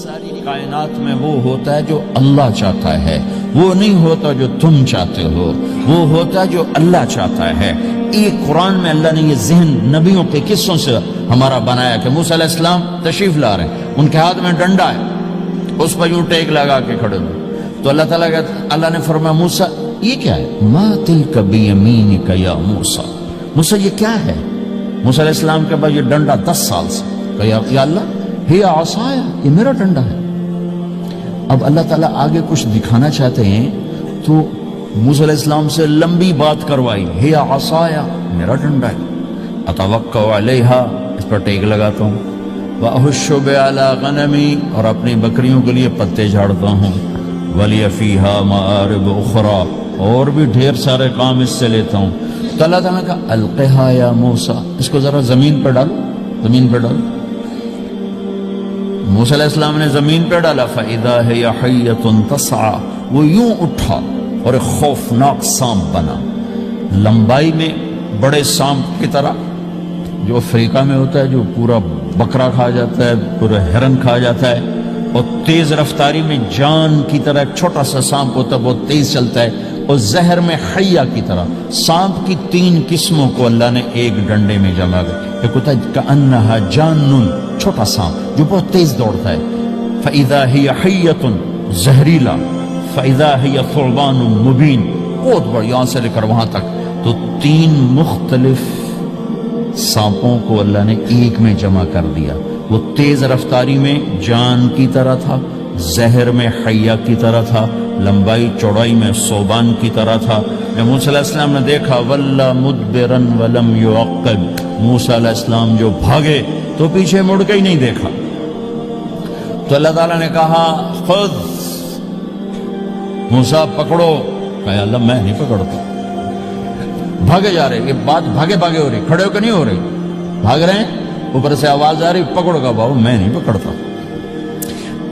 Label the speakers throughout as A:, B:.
A: ساری کائنات میں وہ ہوتا ہے جو اللہ چاہتا ہے، وہ نہیں ہوتا جو تم چاہتے ہو، وہ ہوتا ہے جو اللہ چاہتا ہے۔ ایک قرآن میں اللہ نے یہ ذہن نبیوں کے قصوں سے ہمارا بنایا کہ موسیٰ علیہ السلام تشریف لا رہے ہیں، ان کے ہاتھ میں ڈنڈا ہے، اس پر یوں ٹیک لگا کے کھڑے ہوئے، تو اللہ نے فرمایا موسیٰ یہ کیا ہے؟ ما تلک بیمینک یا موسیٰ، موسیٰ یہ کیا ہے؟ موسیٰ علیہ السلام کے بعد یہ ڈنڈا 10 سال سے، کہ یا اللہ ہی عصایا، یہ میرا ڈنڈا ہے۔ اب اللہ تعالیٰ آگے کچھ دکھانا چاہتے ہیں تو موسیٰ علیہ السلام سے لمبی بات کروائی، ہی عصایا، میرا ڈنڈا ہے، اتوکل علیہا، اس پر ٹیک لگاتا ہوں، وَأَحُشُّ بِعَلَىٰ غَنَمِي، اور اپنی بکریوں کے لیے پتے جھاڑتا ہوں، وَلِيَ فِيهَا مَآرِبُ أُخْرَىٰ، اور بھی ڈھیر سارے کام اس سے لیتا ہوں۔ تو اللہ تعالیٰ نے کہا القھا یا موسیٰ، اس کو ذرا زمین پر ڈالو، زمین پر ڈالو۔ موسیٰ علیہ السلام نے زمین پر ڈالا، فَإِذَا هِيَ حَيَّةٌ تَسْعَىٰ، وہ یوں اٹھا اور ایک خوفناک سانپ بنا، لمبائی میں بڑے سانپ کی طرح جو افریقہ میں ہوتا ہے، جو پورا بکرا کھا جاتا ہے، پورا ہرن کھا جاتا ہے، اور تیز رفتاری میں جان کی طرح ایک چھوٹا سا سانپ ہوتا ہے، بہت تیز چلتا ہے، اور زہر میں حیہ کی طرح۔ سانپ کی 3 قسموں کو اللہ نے ایک ڈنڈے میں جمع کر، ایک ہوتا ہے کأنہا جانن، چھوٹا سانپ جو بہت تیز دوڑتا ہے، فَإِذَا هِيَ حَيَّةٌ، زہریلا، فَإِذَا هِيَ ثُعْبَانٌ مُبِينٌ، بہت بڑا، یہاں سے لے کر وہاں تک۔ تو 3 مختلف سانپوں کو اللہ نے ایک میں جمع کر دیا، وہ تیز رفتاری میں جان کی طرح تھا، زہر میں حیہ کی طرح تھا، لمبائی چوڑائی میں ثعبان کی طرح تھا۔ جب موسیٰ علیہ السلام نے دیکھا وَلَّا مُدْبِرًا وَلَمْ يُعَقِّبْ، موسیٰ علیہ السلام جو بھاگے تو پیچھے مڑ کے ہی نہیں دیکھا۔ تو اللہ تعالیٰ نے کہا خود موسیٰ پکڑو، کہا اللہ میں نہیں پکڑتا، بھاگے جا رہے، یہ بات بھاگے بھاگے ہو رہی، کھڑے ہو کے نہیں ہو رہی، بھاگ رہے ہیں، اوپر سے آواز آ رہی پکڑو گا، بابا میں نہیں پکڑتا۔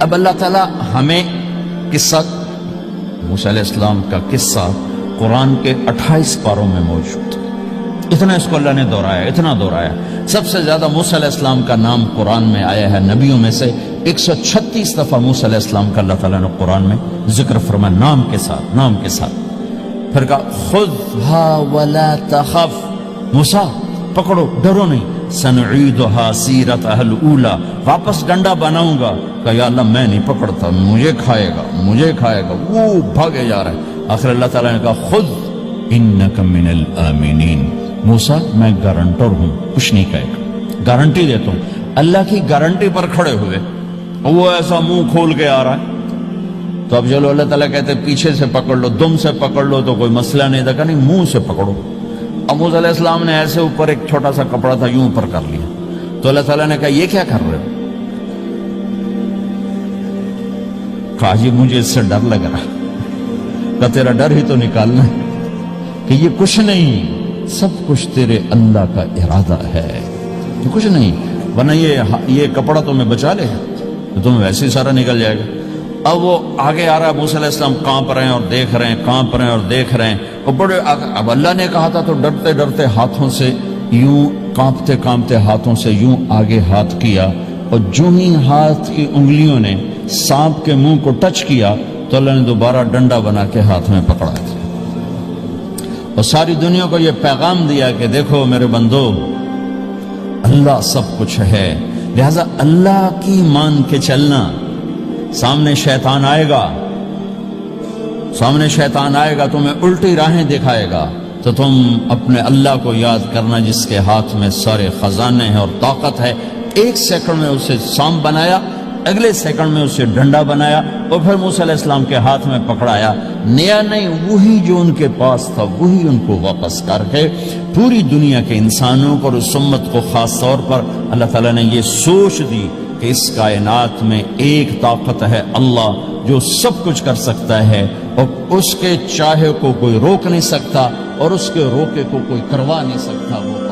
A: اب اللہ تعالیٰ ہمیں قصہ موسیٰ علیہ السلام کا قصہ قرآن کے 28 پاروں میں موجود، اتنا اس کو اللہ نے دہرایا، اتنا دہرایا۔ سب سے زیادہ موسیٰ علیہ السلام کا نام قرآن میں آیا ہے، نبیوں میں سے 136 دفعہ موسیٰ علیہ السلام کا اللہ تعالیٰ نے قرآن میں ذکر فرمایا، نام کے ساتھ، نام کے ساتھ۔ پھر کہا خذھا ولا تخف، موسیٰ پکڑو ڈرو نہیں، سنعیدھا سیرتھا الاولی، واپس ڈنڈا بناؤں گا، کہ یا اللہ میں نہیں پکڑتا، مجھے کھائے گا، مجھے کھائے گا، وہ بھاگے جا رہا ہے۔ آخر اللہ تعالیٰ نے کہا خذ انک من الآمنین، موسیٰ میں گارنٹر ہوں، کچھ نہیں کہے گا، گارنٹی دیتا ہوں۔ اللہ کی گارنٹی پر کھڑے ہوئے، وہ ایسا منہ کھول کے آ رہا ہے، تو اب چلو اللہ تعالیٰ کہتے پیچھے سے پکڑ لو، دم سے پکڑ لو تو کوئی مسئلہ نہیں تھا، کہ نہیں منہ سے پکڑو۔ اب موسیٰ علیہ السلام نے ایسے اوپر ایک چھوٹا سا کپڑا تھا یوں اوپر کر لیا، تو اللہ تعالیٰ نے کہا یہ کیا کر رہے ہو؟ کہا جی مجھے اس سے ڈر لگ رہا، کہ تیرا ڈر ہی تو نکالنا ہے، کہ یہ کچھ نہیں، سب کچھ تیرے اللہ کا ارادہ ہے، یہ کچھ نہیں، ورنہ یہ کپڑا تمہیں بچا لے تو تمہیں ویسے ہی سارا نکل جائے گا۔ اب وہ آگے آ رہا ہے، موسیٰ علیہ السلام کانپ رہے ہیں اور دیکھ رہے ہیں، کانپ رہے ہیں اور دیکھ رہے ہیں، اور بڑے اب اللہ نے کہا تھا تو ڈرتے ڈرتے ہاتھوں سے یوں، کانپتے کانپتے ہاتھوں سے یوں آگے ہاتھ کیا، اور جو ہی ہاتھ کی انگلیوں نے سانپ کے منہ کو ٹچ کیا تو اللہ نے دوبارہ ڈنڈا بنا کے ہاتھ میں پکڑا تھا، اور ساری دنیا کو یہ پیغام دیا کہ دیکھو میرے بندو، اللہ سب کچھ ہے، لہذا اللہ کی مان کے چلنا۔ سامنے شیطان آئے گا، تمہیں الٹی راہیں دکھائے گا، تو تم اپنے اللہ کو یاد کرنا جس کے ہاتھ میں سارے خزانے ہیں اور طاقت ہے۔ 1 سیکنڈ میں اسے سانپ بنایا، اگلے سیکنڈ میں اسے ڈنڈا بنایا، اور پھر موسیٰ علیہ السلام کے ہاتھ میں پکڑایا، نیا نہیں، وہی جو ان کے پاس تھا وہی ان کو واپس کر کے پوری دنیا کے انسانوں کو اور اس امت کو خاص طور پر اللہ تعالیٰ نے یہ سوچ دی کہ اس کائنات میں ایک طاقت ہے اللہ جو سب کچھ کر سکتا ہے، اور اس کے چاہے کو کوئی روک نہیں سکتا، اور اس کے روکے کو کوئی کروا نہیں سکتا۔ وہ